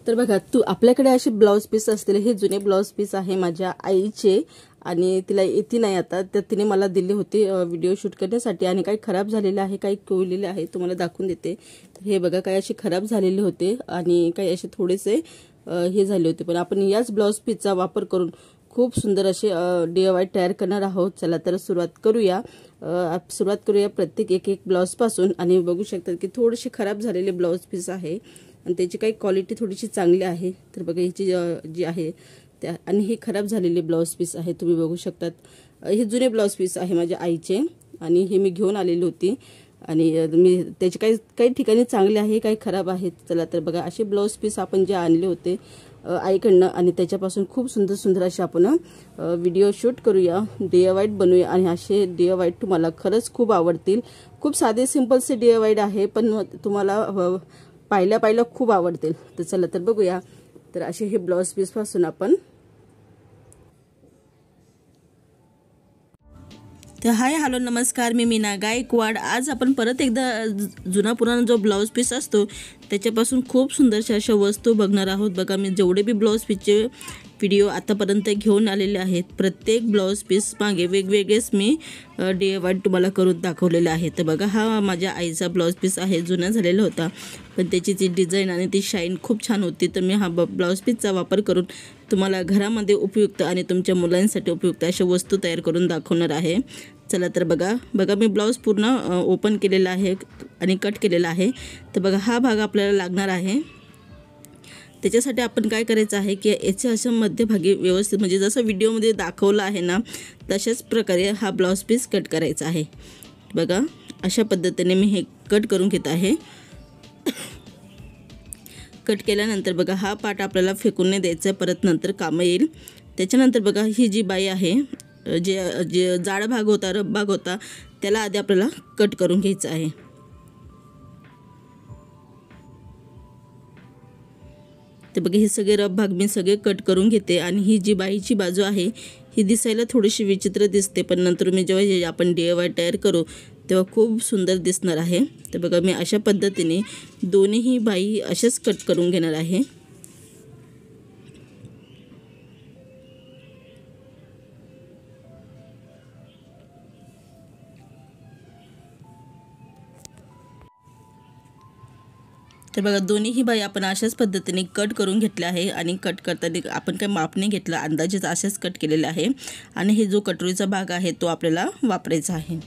तर बघा आपल्याकडे असे ब्लाउज पीस असतील, हे जुने ब्लाउज पीस आहे माझ्या आईचे आणि तिला येती नाही आता, तर तिने मला दिले होते व्हिडिओ शूट करण्यासाठी आणि काही खराब झालेले आहे, काही कोवलेले आहे, तुम्हाला दाखवून देते। तर हे बघा काही असे खराब झालेले होते आणि काही असे थोडेसे हे झाले होते, पण आपण याच ब्लाउज पीसचा वापर करून खूप सुंदर असे DIY तयार करणार आहोत। चला तर सुरुवात करूया प्रत्येक एक ब्लाउज पासून। आणि बघू शकता की थोडेसे खराब झालेले ब्लाउज पीस आहे आणि त्याची काही क्वालिटी थोडीशी चांगली आहे। तर बघा हिची जी आहे त्या आणि हे खराब झालेले ब्लाउज पीस आहे, तुम्ही बघू शकतात। हे जुने ब्लाउज पीस आहे माझ्या आईचे आणि हे मी घेऊन आलेली होती आणि मी त्याचे काही ठिकाणी चांगले आहे, काही खराब आहेत। चला तर बघा असे ब्लाउज पीस आपण जे आणले होते आईकडनं आणि त्याच्यापासून खूप सुंदर सुंदर असे आपण व्हिडिओ शूट करूया, DIY बनवूया आणि असे DIY तुम्हाला खरंच खूप आवडतील। खूप साधे सिंपलसे DIY आहे, पण तुम्हाला पाहिल्या खूप आवडतील। तर चला तर बघूया। तर असे हे ब्लाउज पीस पासून आपण तर हाय हॅलो नमस्कार, मी मीना गायकवाड। आज आपण परत एकदा जुना पुराणा जो ब्लाउज पीस असतो त्याच्यापासून खूप सुंदरशा अशा वस्तू बघणार आहोत। बघा मी जेवढे बी ब्लाउज पीसचे व्हिडिओ आतापर्यंत घेऊन आलेले आहेत, प्रत्येक ब्लाउज पीस मागे वेगवेगळेच मी DIY तुम्हाला करून दाखवलेले आहे। तर बघा हा माझ्या आईचा ब्लाउज पीस आहे, जुना झालेला होता, पण त्याची ती डिझाईन आणि ती शाईन खूप छान होती। तर मी हा ब्लाउज पीसचा वापर करून तुम्हाला घरामध्ये उपयुक्त आणि तुमच्या मुलांसाठी उपयुक्त अशा वस्तू तयार करून दाखवणार आहे। चला तर बघा मी ब्लाउज पूर्ण ओपन केलेला आहे आणि कट केलेला आहे। तर बघा हा भाग आपल्याला लागणार आहे। त्याच्यासाठी आपण काय करायचं आहे की याच्या अशा मध्यभागी व्यवस्थित म्हणजे जसं व्हिडिओमध्ये दाखवलं आहे ना तशाच प्रकारे हा ब्लाउज पीस कट करायचा आहे। बघा अशा पद्धतीने मी हे कट करून घेत आहे। कट केल्यानंतर बघा हा पार्ट आपल्याला फेकून नाही द्यायचा, परत नंतर कामं येईल। त्याच्यानंतर बघा ही जी बाई आहे, जे जाड भाग होता, रफ भाग होता, त्याला आधी आपल्याला कट करून घ्यायचं आहे। तर बघा हे सगळे रफ भाग मी सगळे कट करून घेते आणि ही जी बाईची बाजू आहे ही दिसायला थोडीशी विचित्र दिसते, पण नंतर मी जेव्हा आपण DIY तयार करू तेव्हा खूप सुंदर दिसणार आहे। तर बघा मी अशा पद्धतीने दोन्हीही बाई अशाच कट करून घेणार आहे। तर बघा दोन्हीही बाई आपण अशाच पद्धतीने कट करून घेतले आहे आणि कट करताना आपण काही माप नाही घेतला, अंदाजेच असेच कट केलेले आहे आणि हे जो कटोरीचा भाग आहे तो आपल्याला वापरायचा आहे।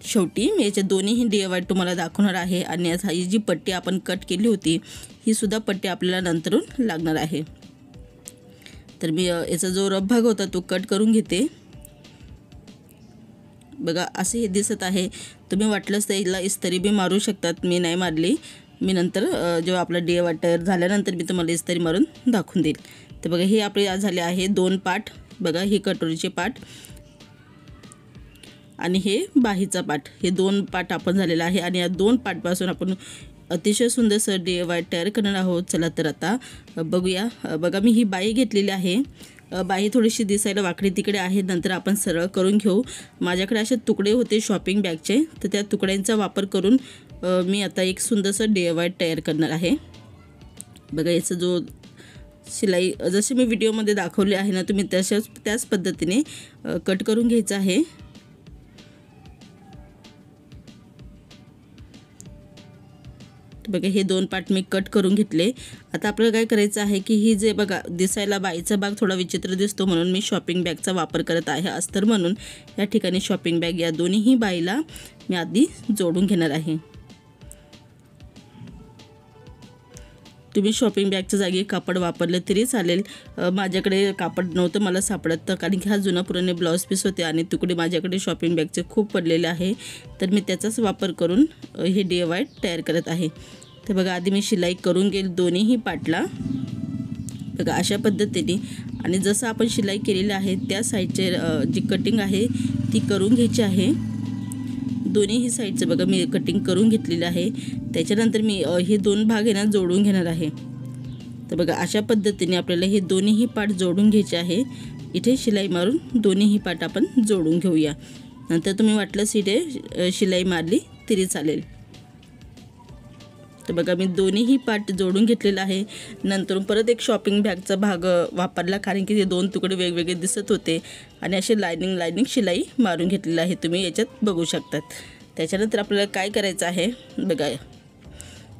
शेवटी मी याचे दोन्हीही DIY तुम्हाला दाखवणार आहे आणि ही जी पट्टी आपण कट केली होती ही सुद्धा पट्टी आपल्याला नंतरून लागणार आहे। तर मी याचा जो रफ भाग होता तो कट करून घेते। बघा असे हे दिसत आहे, तुम्ही वाटलंच तर याला इस्त्री बी मारू शकतात, मी नाही मारली। मी नंतर जेव्हा आपला DIY तयार झाल्यानंतर मी तुम्हाला इस्त्री मारून दाखवून देईल। तर बघा हे आपले आज झाले आहे 2 पार्ट। बघा हे कटोरीचे पार्ट आणि हे बाहीचा पार्ट, हे 2 पार्ट आपण झालेला आहे आणि या 2 पार्टपासून आपण अतिशय सुंदरसं DIY तयार करणार आहोत। चला तर आता बघूया। बघा मी ही बाही घेतलेली आहे, बाही थोडीशी दिसायला वाकडी तिकडे आहे, नंतर आपण सरळ करून घेऊ। माझ्याकडे असे तुकडे होते शॉपिंग बॅगचे, तर त्या तुकड्यांचा वापर करून मी आता एक सुंदरसं DIY तयार करणार आहे। बघा याचा जो शिलाई जसे मी व्हिडिओमध्ये दाखवले आहे ना, तुम्ही त्याच पद्धतीने कट करून घ्यायचं आहे। बघा हे 2 पार्ट मी कट करून घेतले। आता आपल्याला काय करायचं आहे की ही जे बघा दिसायला बाईचा भाग थोडा विचित्र दिसतो म्हणून मी शॉपिंग बॅगचा वापर करत आहे, अस्तर म्हणून या ठिकाणी शॉपिंग बॅग या दोन्हीही बाईला मी आधी जोडून घेणार आहे। तुम्ही शॉपिंग बॅगच्या जागी कापड वापरले तरी चालेल, माझ्याकडे कापड नव्हतं मला सापडत, तर कारण की हा जुना पुराणे ब्लाउज पीस होते आणि तुकडे माझ्याकडे शॉपिंग बॅगचे खूप पडलेले आहे, तर मी त्याचाच वापर करून हे DIY तयार करत आहे। तर बघा आधी मी शिलाई करून घेईल दोन्हीही पार्टला, बघा अशा पद्धतीने। आणि जसं आपण शिलाई केलेली आहे त्या साईडचे जी कटिंग आहे ती करून घ्यायची आहे। दोन्हीही साईडचं बघा मी कटिंग करून घेतलेलं आहे। त्याच्यानंतर मी हे 2 भाग आहे ना जोडून घेणार आहे। तर बघा अशा पद्धतीने आपल्याला हे दोन्हीही पार्ट जोडून घ्यायचे आहे। इथे शिलाई मारून दोन्हीही पार्ट आपण जोडून घेऊया, नंतर तुम्ही वाटलंच इथे शिलाई मारली तरी चालेल। तर बघा मी दोन्हीही पार्ट जोडून घेतलेला आहे. नंतर परत एक शॉपिंग बॅगचा भाग वापरला, कारण की ते 2 तुकडे वेगवेगळे दिसत होते आणि असे लायनिंग शिलाई मारून घेतलेलं आहे, तुम्ही याच्यात बघू शकतात. त्याच्यानंतर आपल्याला काय करायचं आहे बघा,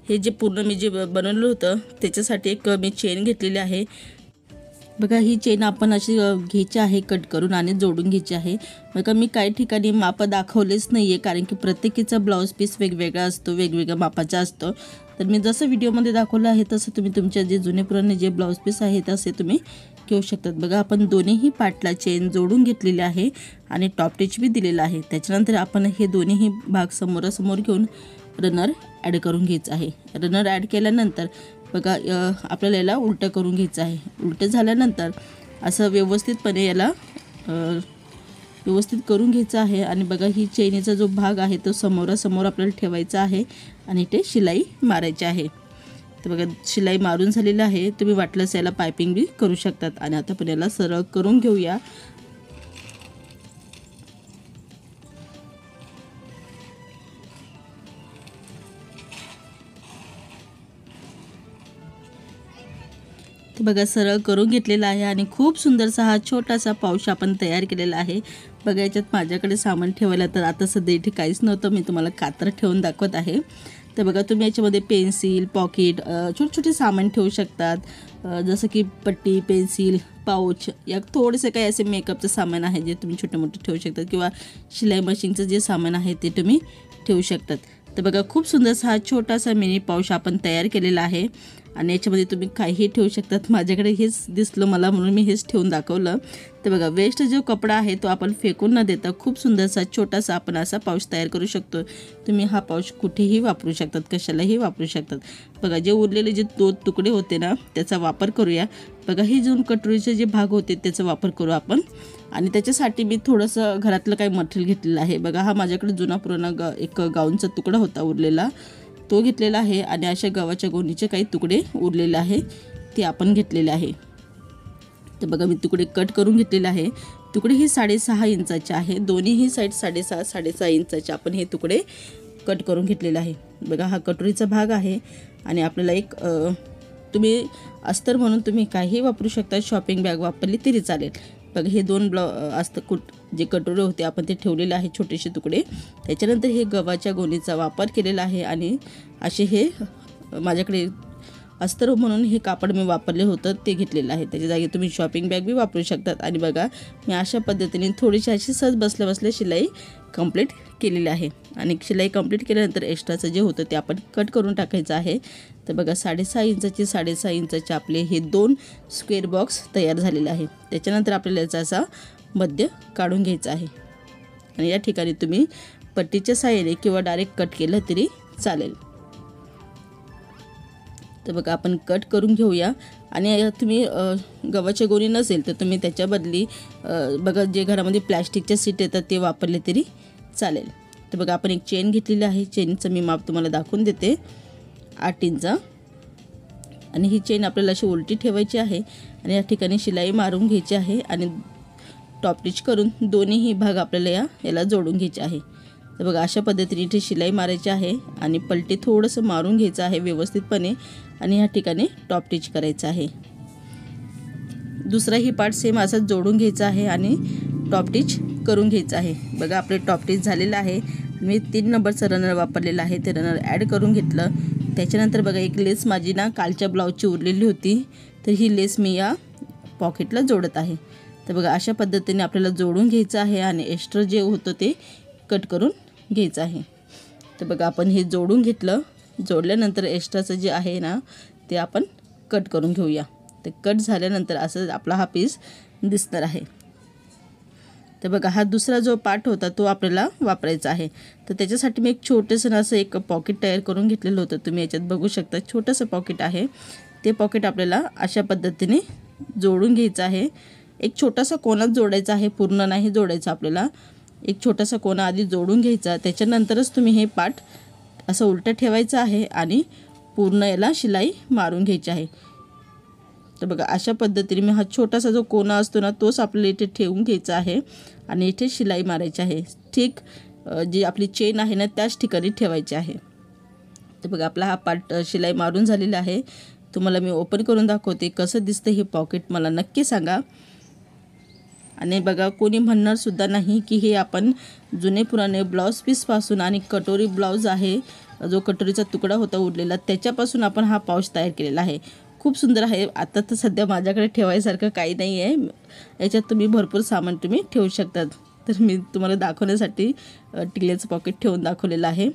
हे जे पूर्ण मी जे बनवलं होतं त्याच्यासाठी एक मी चेन घेतलेली आहे. बघा ही चेन आपण अशी घ्यायची आहे कट करून आणि जोडून घ्यायची आहे. बघा मी काही ठिकाणी माप दाखवलेच नाही आहे, कारण की प्रत्येकीचा ब्लाऊज पीस वेगवेगळा असतो, वेगवेगळ्या मापाचा असतो. तर मी जसं व्हिडिओमध्ये दाखवलं आहे तसं तुम्ही तुमच्या जे जुने पुराणे जे ब्लाऊज पीस आहे तसे तुम्ही घेऊ शकतात. बघा आपण दोन्हीही पार्टला चेन जोडून घेतलेली आहे आणि टॉप टिच बी दिलेला आहे. त्याच्यानंतर आपण हे दोन्हीही भाग समोरासमोर घेऊन रनर ॲड करून घ्यायचं आहे. रनर ॲड केल्यानंतर बघा आपल्याला याला उलटं करून घ्यायचं आहे. उलटं झाल्यानंतर असं व्यवस्थितपणे याला व्यवस्थित करून घ्यायचं आहे. आणि बघा ही चेनीचा जो भाग आहे तो समोरासमोर आपल्याला ठेवायचा आहे आणि ते शिलाई मारायची आहे. तर बघा शिलाई मारून झालेलं आहे. तुम्ही वाटलंच याला पायपिंग बी करू शकतात. आणि आता पण याला सरळ करून घेऊया. तर बघा सरळ करून घेतलेला आहे आणि खूप सुंदरसा हा छोटासा पाऊच आपण तयार केलेला आहे. बघा याच्यात माझ्याकडे सामान ठेवायला तर आता सध्या इथे काहीच नव्हतं, मी तुम्हाला कात्र ठेवून दाखवत आहे. तर बघा तुम्ही याच्यामध्ये पेन्सिल, पॉकेट, छोटे छोटे सामान ठेवू शकतात, जसं की पट्टी, पेन्सिल, पाऊच, या थोडेसे काही असे मेकअपचं सामान आहे जे तुम्ही छोटे मोठे ठेवू शकतात, किंवा शिलाई मशीनचं जे सामान आहे ते तुम्ही ठेवू शकतात. तर बघा खूप सुंदरसा हा छोटासा मिनी पाऊच आपण तयार केलेला आहे आणि याच्यामध्ये तुम्ही काहीही ठेवू शकतात. माझ्याकडे हेच दिसलं मला म्हणून मी हेच ठेवून दाखवलं. तर बघा वेस्ट जो कपडा आहे तो आपण फेकून न देता खूप सुंदरसा छोटासा आपण असा पाऊच तयार करू शकतो. तुम्ही हा पाऊच कुठेही वापरू शकतात, कशालाही वापरू शकतात. बघा जे उरलेले जे 2 तुकडे होते ना त्याचा वापर करूया. बघा हे जो कटोरीचे जे भाग होते त्याचा वापर करू आपण. आणि त्याच्यासाठी मी थोडंसं घरातलं काही मटेरियल घेतलेलं आहे. बघा हा माझ्याकडे जुना पुराणा एक गाऊनचा तुकडा होता उरलेला, तो घेतलेला आहे. आणि अशा गव्हाच्या गोणीचे काही तुकडे उरलेले आहे ते आपण घेतलेले आहे. तर बघा मी तुकडे कट करून घेतलेले आहे. तुकडे ही 6.5 इंचाचे आहे. दोन्हीही साईड 6.5 इंचाचे आपण हे तुकडे कट करून घेतलेले आहे. बघा हा कटोरीचा भाग आहे. आणि आपल्याला एक तुम्ही अस्तर म्हणून तुम्ही काहीही वापरू शकता, शॉपिंग बॅग वापरली तरी चालेल. बघा हे 2 अस्तर जे कटोरे होते आपण ते ठेवलेले आहे छोटेसे तुकडे. त्याच्यानंतर हे गव्हाच्या गोणीचा वापर केलेला आहे आणि असे हे माझ्याकडे अस्तर म्हणून हे कापड मी वापरले होतं ते घेतलेलं आहे. त्याच्या जागी तुम्ही शॉपिंग बॅग बी वापरू शकतात. आणि बघा मी अशा पद्धतीने थोडीशी अशी सहज बसल्या शिलाई कंप्लीट केलेली आहे. आणि शिलाई कंप्लीट केल्यानंतर एक्स्ट्राचं जे होतं ते आपण कट करून टाकायचं आहे. तर बघा 6.5 इंचाचे आपले हे 2 स्क्वेअर बॉक्स तयार झालेले आहे. त्याच्यानंतर आपल्याला याचा असा मध्य काढून घ्यायचा आहे. आणि या ठिकाणी तुम्ही पट्टीच्या साहाय्याने किंवा डायरेक्ट कट केलं तरी चालेल. तर बघा आपण कट करून घेऊया. आणि तुम्ही गव्हाच्या गोणी नसेल तर तुम्ही त्याच्या बदली बघा जे घरामध्ये प्लॅस्टिकच्या सीट येतात ते वापरले तरी चालेल. तर बघा आपण एक चेन घेतलेली आहे. चेनचं मी माप तुम्हाला दाखवून देते, 8 इंचा. आणि ही चेन आपल्याला अशी उलटी ठेवायची आहे आणि या ठिकाणी शिलाई मारून घ्यायची आहे. आणि टॉप स्टिच करून दोन्हीही भाग आपल्याला याला जोडून घ्यायचे आहे. तर बघा अशा पद्धतीने इथे शिलाई मारायची आहे आणि पलटी थोडंसं मारून घ्यायचं आहे व्यवस्थितपणे. आणि ह्या ठिकाणी टॉप स्टिच करायचं आहे. दुसराही पार्ट सेम असाच जोडून घ्यायचा आहे आणि टॉप स्टिच करून घ्यायचं आहे. बघा आपले टॉप स्टिच झालेलं आहे. मी 3 नंबरचं रनर वापरलेलं आहे, ते रनर ॲड करून घेतलं. त्याच्यानंतर बघा एक लेस माझी ना कालच्या ब्लाऊजची उरलेली होती, तर ही लेस मी या पॉकेटला जोडत आहे. तर बघा अशा पद्धतीने आपल्याला जोडून घ्यायचं आहे आणि एक्स्ट्रा जे होतं ते कट करून घ्यायचं आहे. तर बघा आपण हे जोडून घेतलं. जोडल्यानंतर एक्स्ट्राचं जे आहे ना ते आपण कट करून घेऊया. ते कट झाल्यानंतर असं आपला हा पीस दिसणार आहे. तर बघा हा दुसरा जो पार्ट होता तो आपल्याला वापरायचा आहे. तर त्याच्यासाठी मी एक छोटंसं असं एक पॉकेट तयार करून घेतलेलं होतं. तुम्ही याच्यात बघू शकता छोटंसं पॉकेट आहे. ते पॉकेट आपल्याला अशा पद्धतीने जोडून घ्यायचं आहे. एक छोटासा कोनाच जोडायचा आहे, पूर्ण नाही जोडायचं आपल्याला. एक छोटासा कोना आधी जोडून घ्यायचा, त्याच्यानंतरच तुम्ही हे पार्ट असं उलटं ठेवायचं आहे आणि पूर्ण याला शिलाई मारून घ्यायची आहे. तर बघा अशा पद्धतीने मी हा छोटासा जो कोना असतो ना तोच आपल्याला इथे ठेवून घ्यायचा आहे आणि इथे शिलाई मारायची आहे. ठीक जी आपली चेन आहे ना त्याच ठिकाणी ठेवायची आहे. तर बघा आपला हा पार्ट शिलाई मारून झालेला आहे. तुम्हाला मी ओपन करून दाखवते कसं दिसतं हे पॉकेट, मला नक्की सांगा. आणि बघा कोणी म्हणणार सुद्धा नाही की हे आपण जुने पुराणे ब्लाऊज पीसपासून आणि कटोरी ब्लाऊज आहे, जो कटोरीचा तुकडा होता उरलेला त्याच्यापासून आपण हा पाऊच तयार केलेला आहे. खूप सुंदर आहे. आता तर सध्या माझ्याकडे ठेवायसारखं काही नाही आहे, याच्यात तुम्ही भरपूर सामान तुम्ही ठेवू शकतात. तर मी तुम्हाला दाखवण्यासाठी टिकल्याचं पॉकेट ठेवून दाखवलेलं आहे.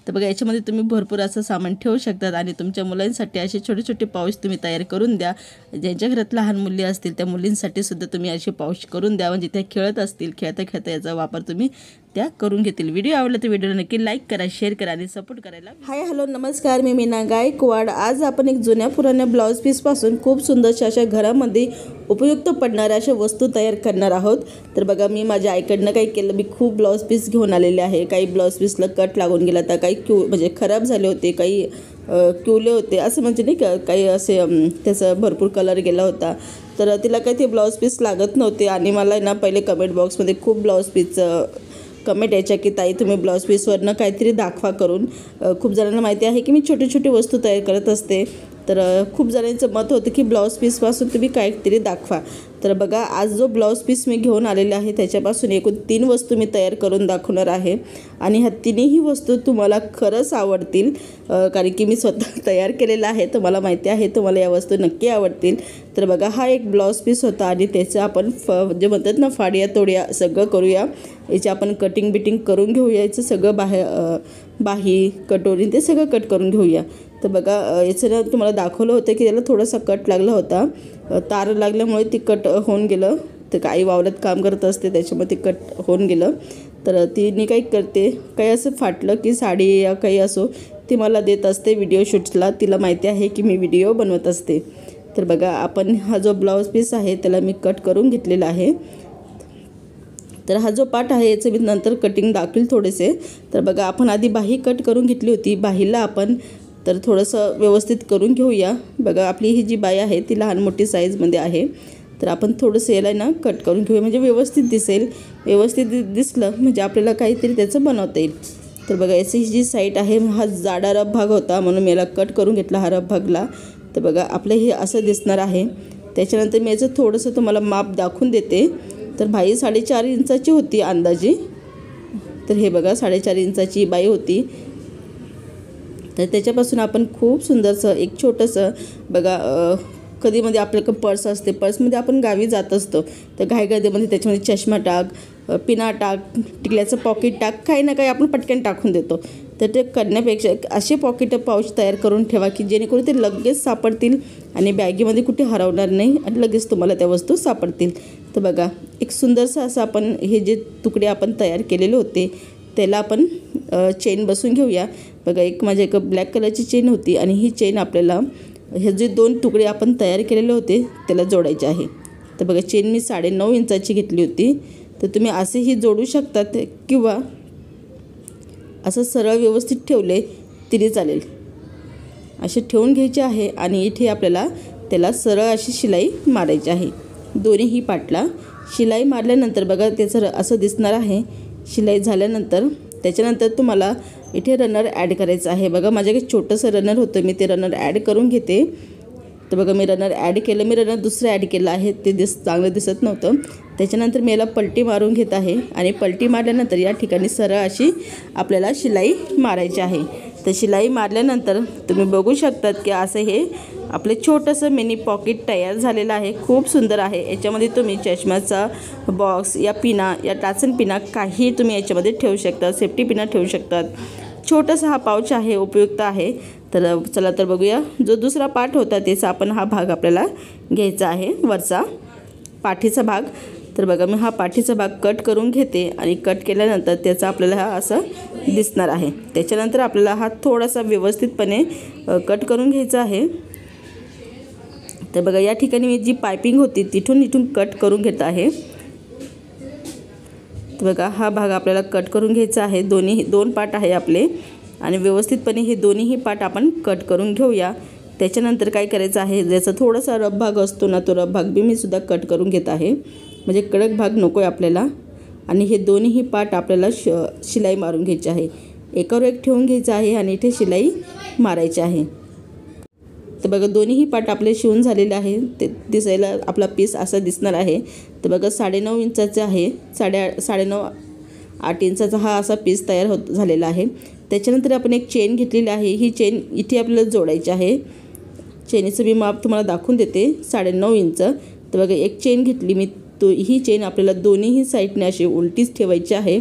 तर बघा याच्यामध्ये तुम्ही भरपूर असं सामान ठेवू शकतात आणि तुमच्या मुलांसाठी असे छोटे छोटे पाऊच तुम्ही तयार करून द्या. ज्यांच्या घरात लहान मुली असतील त्या मुलींसाठी सुद्धा तुम्ही असे पाऊच करून द्या, म्हणजे त्या खेळत असतील, खेळता खेळता याचा वापर तुम्ही त्या करून घेतील. व्हिडिओ आवडला तर व्हिडिओला नक्की लाईक करा, शेअर करा आणि सपोर्ट करायला. हाय हॅलो नमस्कार, मी मीना गायकवाड. आज आपण एक जुन्या पुराण्या ब्लाऊज पीसपासून खूप सुंदरशा अशा घरामध्ये उपयुक्त पडणाऱ्या अशा वस्तू तयार करणार आहोत. तर बघा मी माझ्या आईकडनं काही केलं, मी खूप ब्लाऊज पीस घेऊन आलेले आहे. काही ब्लाऊज पीसला कट लागून गेला, तर काही म्हणजे खराब झाले होते, काही किवले होते, असं म्हणजे नाही का, काही असे त्याचा भरपूर कलर गेला होता. तर तिला काही ते ब्लाऊज पीस लागत नव्हते आणि मला ना पहिले कमेंट बॉक्समध्ये खूप ब्लाऊज पीसचं कमेंट यायच्या की ताई तुम्ही ब्लाऊज पीसवरनं काहीतरी दाखवा करून. खूप जणांना माहिती आहे की मी छोटी छोटी वस्तू तयार करत असते. तर खूप जणांचं मत होतं की ब्लाऊज पीसपासून तुम्ही काहीतरी दाखवा. तर बघा आज जो ब्लाऊज पीस मी घेऊन आलेला आहे त्याच्यापासून एकूण 3 वस्तू मी तयार करून दाखवणार आहे आणि ह्या तिन्ही वस्तू तुम्हाला खरंच आवडतील, कारण की मी स्वतः तयार केलेला आहे. तुम्हाला माहिती आहे तुम्हाला या वस्तू नक्की आवडतील. तर बघा हा एक ब्लाऊज पीस होता आणि त्याचं आपण जे म्हणतात ना फाड्या तोड्या सगळं करूया. याची आपण कटिंग बिटिंग करून घेऊया. याचं सगळं बाही कटोरी ते सगळं कट करून घेऊया. तर बघा याचं ना तुम्हाला दाखवलं होतं की त्याला थोडासा कट लागला होता, तार लागल्यामुळे ती कट होऊन गेलं. तर काही वावरात काम करत असते त्याच्यामुळे ते कट होऊन गेलं. तर तिने काही करते, काही असं फाटलं की साडी या काही असो ती मला देत असते व्हिडिओ शूट्सला. तिला माहिती आहे की मी व्हिडिओ बनवत असते. तर बघा आपण हा जो ब्लाऊज पीस आहे त्याला मी कट करून घेतलेला आहे. तर हा जो पार्ट आहे याचं मी नंतर कटिंग दाखवेल थोडेसे. तर बघा आपण आधी बाही कट करून घेतली होती. बाहीला आपण तर थोडंसं व्यवस्थित करून घेऊया. बघा आपली ही जी बाई आहे ती लहान मोठी साईजमध्ये आहे. तर आपण थोडंसं याला ना कट करून घेऊया, म्हणजे व्यवस्थित दिसेल. व्यवस्थित दिसलं म्हणजे आपल्याला काहीतरी त्याचं बनवता येईल. तर बघा याची जी साईड आहे हा जाडा रफ भाग होता म्हणून मी याला कट करून घेतला हा रफ भागला. तर बघा आपलं हे असं दिसणार आहे. त्याच्यानंतर मी याचं थोडंसं तुम्हाला माप दाखवून देते. तर बाई 4.5 इंचाची होती अंदाजे. तर हे बघा 4.5 इंचाची बाई होती. तर त्याच्यापासून आपण खूप सुंदरसं एक छोटंसं बघा कधीमध्ये आपल्याकडं पर्स असते, पर्समध्ये आपण गावी जात असतो तर घाईगर्दीमध्ये त्याच्यामध्ये चष्मा टाक, पिना टाक, टिकल्याचं पॉकेट टाक, काही ना काही आपण पटकन टाकून देतो. तर ते करण्यापेक्षा असे पॉकेट पाऊच तयार करून ठेवा की जेणेकरून ते लगेच सापडतील आणि बॅगेमध्ये कुठे हरवणार नाही आणि लगेच तुम्हाला त्या वस्तू सापडतील. तर बघा एक सुंदरसं असं आपण हे जे तुकडे आपण तयार केलेले होते त्याला आपण चेन बसून घेऊया. बघा एक माझ्या एक ब्लॅक कलरची चेन होती आणि ही चेन आपल्याला हे जे 2 तुकडे आपण तयार केलेले होते त्याला जोडायचे आहे. तर बघा चेन मी 9.5 इंचाची घेतली होती. तर तुम्ही असेही जोडू शकतात किंवा असं सरळ व्यवस्थित ठेवले तरी चालेल. असे ठेवून घ्यायचे आहे आणि इथे आपल्याला त्याला सरळ अशी शिलाई मारायची आहे. दोन्हीही पाटला शिलाई मारल्यानंतर बघा त्याचं असं दिसणार आहे. शिलाई झाल्यानंतर त्याच्यानंतर तुम्हाला इथे रनर ॲड करायचं आहे. बघा माझ्याकडे छोटंसं रनर होतं, मी ते रनर ॲड करून घेते. तर बघा मी रनर ॲड केलं, मी रनर दुसरं ॲड केलं आहे, ते चांगलं दिसत नव्हतं. त्याच्यानंतर मी याला पलटी मारून घेत आहे आणि पलटी मारल्यानंतर या ठिकाणी सरळ अशी आपल्याला शिलाई मारायची आहे. तर शिलाई मारल्यानंतर तुम्ही बघू शकतात की असं हे आपलं छोटंसं मिनी पॉकेट तयार झालेलं आहे. खूप सुंदर आहे. याच्यामध्ये तुम्ही चष्म्याचा बॉक्स या पिना या टाचन पिना काही तुम्ही याच्यामध्ये ठेवू शकता, सेफ्टी पिना ठेवू शकतात. छोटासा हा पाऊच आहे, उपयुक्त आहे. तर चला तर बघूया जो दुसरा पार्ट होता त्याचा आपण हा भाग आपल्याला घ्यायचा आहे, वरचा पाठीचा भाग. तर बघा मी हा पाठीचा भाग कट करून घेते आणि कट केल्यानंतर त्याचा आपल्याला हा असं दिसणार आहे. त्याच्यानंतर आपल्याला हा थोडासा व्यवस्थितपणे कट करून घ्यायचा आहे. तर बघा या ठिकाणी मी जी पायपिंग होती तिथून कट करून घेत आहे. तर बघा हा भाग आपल्याला कट करून घ्यायचा आहे. 2 पार्ट आहे आपले आणि व्यवस्थितपणे हे दोन्हीही पार्ट आपण कट करून घेऊया. त्याच्यानंतर काय करायचं आहे, ज्याचा थोडासा रफ भाग असतो ना तो रफ भाग बी मी सुद्धा कट करून घेत आहे, म्हणजे कडक भाग नको आहे आपल्याला. आणि हे दोन्हीही पार्ट आपल्याला शिलाई मारून घ्यायचे आहे. एकावर एक ठेवून घ्यायचं आहे आणि इथे शिलाई मारायची आहे। तर बघा दोन्हीही पाट आपले शिवून झालेले आहे। ते दिसायला आपला पीस असा दिसणार आहे। तर बघा 9.5 इंचाचे आहे, 9.5-8 इंचाचा हा असा पीस तयार झालेला आहे। त्याच्यानंतर आपण एक चेन घेतलेली आहे। ही चेन इथे आपल्याला जोडायची आहे। चेनीचं मी माप तुम्हाला दाखवून देते, 9.5 इंच। तर बघा एक चेन घेतली मी, ही चेन आपल्याला दोन्हीही साईडने अशी उलटीच ठेवायची आहे।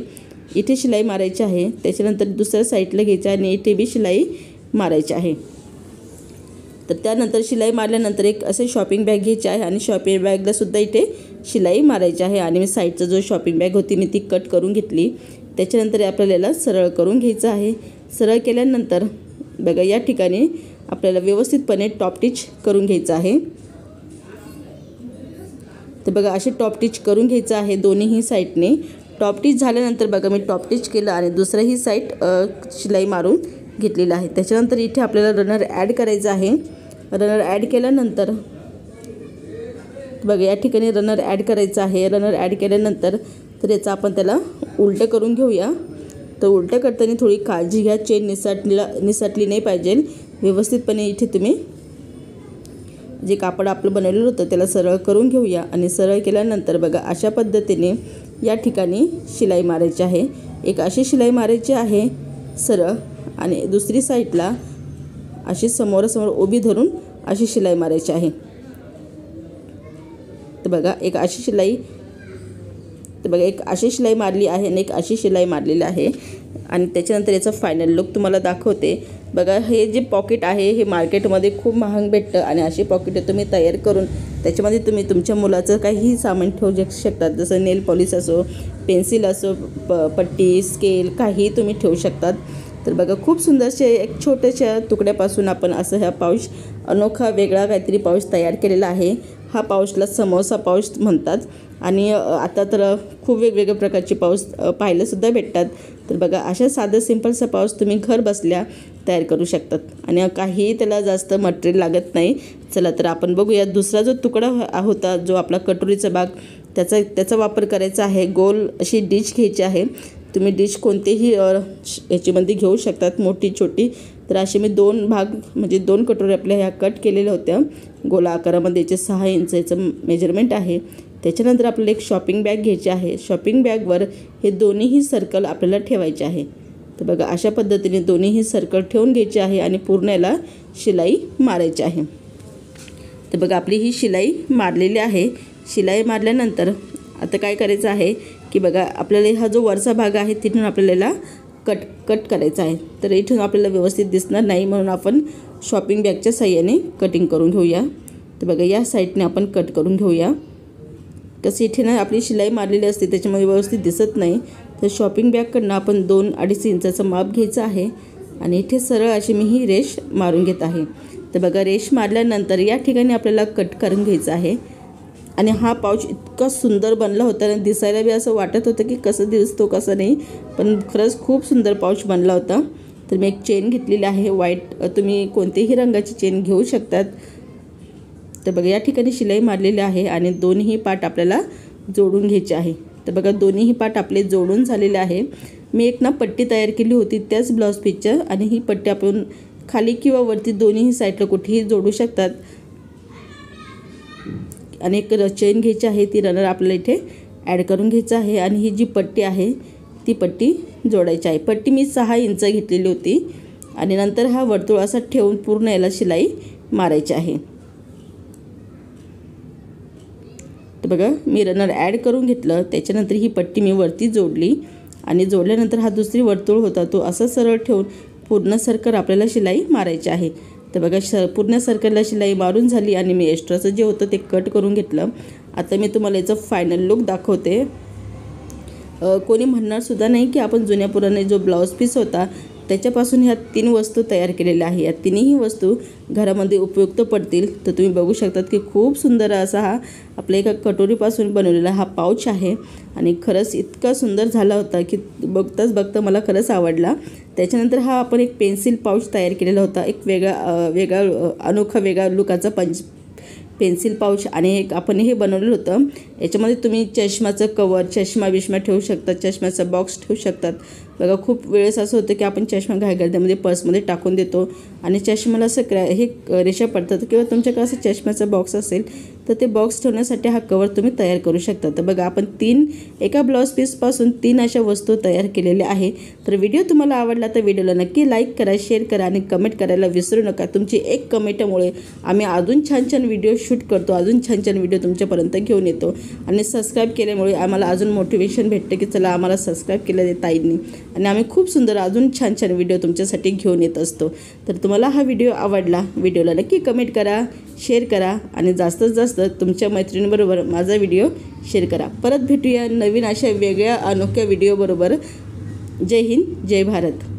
इथे शिलाई मारायची आहे, त्याच्यानंतर दुसऱ्या साईडला घ्यायची आणि इथे बी शिलाई मारायची आहे। तर त्यानंतर शिलाई मारल्यानंतर एक असे शॉपिंग बॅग घ्यायची आहे आणि शॉपिंग बॅगला सुद्धा इथे शिलाई मारायची आहे। आणि मी साईडचा जो शॉपिंग बॅग होती मी ती कट करून घेतली। त्याच्यानंतर आपल्याला सरळ करून घ्यायचं आहे। सरळ केल्यानंतर बघा या ठिकाणी आपल्याला व्यवस्थितपणे टॉप टिच करून घ्यायचं आहे। तर बघा असे टॉप टिच करून घ्यायचं आहे दोन्हीही साईडने। टॉप टिच झाल्यानंतर बघा मी टॉप टिच केलं आणि दुसरीही साईड शिलाई मारून घेतलेलं आहे। त्याच्यानंतर इथे आपल्याला रनर ॲड करायचं आहे। रनर ॲड केल्यानंतर बघा या ठिकाणी रनर ॲड करायचं आहे। रनर ॲड केल्यानंतर तर याचं आपण त्याला उलटं करून घेऊया। तर उलटं करताना थोडी काळजी घ्या, चेन निसटली नाही पाहिजे। व्यवस्थितपणे इथे तुम्ही जे कापड आपलं बनवलेलं होतं त्याला सरळ करून घेऊया आणि सरळ केल्यानंतर बघा अशा पद्धतीने या ठिकाणी शिलाई मारायची आहे। एक अशी शिलाई मारायची आहे सरळ आणि दुसरी साईडला अशी समोरासमोर उभी धरून अशी शिलाई मारायची आहे। तर बघा एक अशी शिलाई मारली आहे आणि एक अशी शिलाई मारलेली आहे। आणि त्याच्यानंतर याचा फायनल लुक तुम्हाला दाखवते। बघा हे जे पॉकेट आहे हे मार्केटमध्ये खूप महाग भेटतं आणि अशी पॉकेट तुम्ही तयार करून त्याच्यामध्ये तुम्ही तुमच्या मुलाचं काहीही सामान ठेवू शकतात, जसं नेल पॉलिश असो, पेन्सिल असो, पट्टी, स्केल काही तुम्ही ठेवू शकतात। तर बघा खूप सुंदरसे एक छोट्याशा तुकड्यापासून आपण असं हा पाऊच अनोखा वेगळा काहीतरी पाऊच तयार केलेला आहे। हा पाऊचला समोसा पाऊच म्हणतात आणि आता तर खूप वेगवेगळ्या प्रकारचे पाऊच पाहायलासुद्धा भेटतात। तर बघा अशा साधं सिंपलसा पाऊच तुम्ही घर बसल्या तयार करू शकतात आणि काही त्याला जास्त मटेरियल लागत नाही। चला तर आपण बघूया दुसरा जो तुकडा होता जो आपला कटोरीचा भाग त्याचा वापर करायचा आहे। गोल अशी डिश घ्यायची आहे। तुम्ही डिश कोणतेही याच्यामध्ये घेऊ शकतात, मोठी छोटी। तर असे मी 2 भाग म्हणजे 2 कटोरी आपल्या ह्या कट केलेल्या होत्या गोला आकारामध्ये। याचे 6 इंच याचं मेजरमेंट आहे। त्याच्यानंतर आपल्याला एक शॉपिंग बॅग घ्यायची आहे। शॉपिंग बॅगवर हे दोन्हीही सर्कल आपल्याला ठेवायचे आहे। तर बघा अशा पद्धतीने दोन्हीही सर्कल ठेवून घ्यायचे आहे आणि पूर्ण याला शिलाई मारायची आहे। तर बघा आपली ही शिलाई मारलेली आहे। शिलाई मारल्यानंतर आता काय करायचं आहे की बघा आपल्याला हा जो वरचा भाग आहे तिथून आपल्याला कट करायचा आहे। तर इथून आपल्याला व्यवस्थित दिसणार नाही म्हणून आपण शॉपिंग बॅगच्या साहाय्याने कटिंग करून घेऊया। तर बघा या साईडने आपण कट करून घेऊया। कसं इथे ना आपली शिलाई मारलेली असते त्याच्यामध्ये व्यवस्थित दिसत नाही। तर शॉपिंग बॅगकडनं आपण 2-2.5 इंचाचं माप घ्यायचं आहे आणि इथे सरळ अशी मी ही रेष मारून घेत आहे। तर बघा रेष मारल्यानंतर या ठिकाणी आपल्याला कट करून घ्यायचं आहे। आणि हा पाऊच इतका सुंदर बनला होता आणि दिसायला बी असं वाटत होतं की कसं दिसतो कसं नाही, पण खरंच खूप सुंदर पाऊच बनला होता। तर मी एक चेन घेतलेली आहे व्हाईट, तुम्ही कोणतेही रंगाची चेन घेऊ शकतात। तर बघा या ठिकाणी शिलाई मारलेली आहे आणि दोन्ही पाट आपल्याला जोडून घ्यायचे आहे। तर बघा दोन्हीही पाट आपले जोडून झालेले आहे। मी एक पट्टी तयार केली होती त्याच ब्लाऊज पीसच्या आणि ही पट्टी आपण खाली किंवा वरती दोन्ही साईडला कुठेही जोडू शकतात। आणि एक चेन घ्यायची आहे, ती रनर आपल्याला इथे ॲड करून घ्यायचं आहे आणि ही जी पट्टी आहे ती पट्टी जोडायची आहे। पट्टी मी 6 इंच घेतलेली होती आणि नंतर हा वर्तुळ असा ठेवून पूर्ण याला शिलाई मारायची आहे। तर बघा मी रनर ॲड करून घेतलं, त्याच्यानंतर ही पट्टी मी वरती जोडली आणि जोडल्यानंतर हा दुसरी वर्तुळ होता तो असा सरळ ठेवून पूर्ण सर्कल आपल्याला शिलाई मारायची आहे। तर बघा पूर्ण सर्कलला शिलाई मारून झाली आणि मी एक्स्ट्राचं जे होतं ते कट करून घेतलं। आता मी तुम्हाला याचं फायनल लुक दाखवते। कोणी म्हणणार सुद्धा नाही की आपण जुन्या पुराणे जो ब्लाऊज पीस होता त्याच्यापासून ह्या 3 वस्तू तयार केलेल्या आहे। या तिन्ही वस्तू घरामध्ये उपयुक्त पडतील। तर तुम्ही बघू शकतात की खूप सुंदर असा हा आपल्या एका कटोरीपासून बनवलेला हा पाऊच आहे आणि खरंच इतका सुंदर झाला होता की बघता मला खरंच आवडला। त्याच्यानंतर हा आपण एक पेन्सिल पाऊच तयार केलेला होता, एक अनोखा वेगळा लुकाचा पेन्सिल पाऊच। आणि एक आपण हे बनवलेलं होतं, याच्यामध्ये तुम्ही चष्माचं कवर, चष्मा ठेवू शकतात, चष्म्याचा बॉक्स ठेवू शकतात। बघा खूप वेळेस असं होतं की आपण चष्मा घाईगर्दीमध्ये पर्समध्ये टाकून देतो आणि चष्म्याला असं हे रेषा पडतात, किंवा तुमच्याकडे असं चष्म्याचा बॉक्स असेल तर ते बॉक्स ठेवण्यासाठी हा कवर तुम्ही तयार करू शकता। तर बघा आपण एका ब्लाऊज पीसपासून 3 अशा वस्तू तयार केलेल्या आहे। तर व्हिडिओ तुम्हाला आवडला तर व्हिडिओला नक्की लाईक करा, शेअर करा आणि कमेंट करायला विसरू नका। तुमची एक कमेंटमुळे आम्ही अजून छान छान व्हिडिओ शूट करतो, अजून छान छान व्हिडिओ तुमच्यापर्यंत घेऊन येतो आणि सबस्क्राईब केल्यामुळे आम्हाला अजून मोटिवेशन भेटते की चला आम्हाला सबस्क्राईब केलं ताईंनी आणि आम्ही खूप सुंदर अजून छान छान व्हिडिओ तुमच्यासाठी घेऊन येत असतो। तर तुम्हाला हा व्हिडिओ आवडला, व्हिडिओला नक्की कमेंट करा, शेअर करा आणि जास्तीत जास्त तुमच्या मैत्रिणींबरोबर माझा व्हिडिओ शेअर करा। परत भेटूया नवीन अशा वेगळ्या अनोख्या व्हिडिओबरोबर। जय हिंद, जय भारत।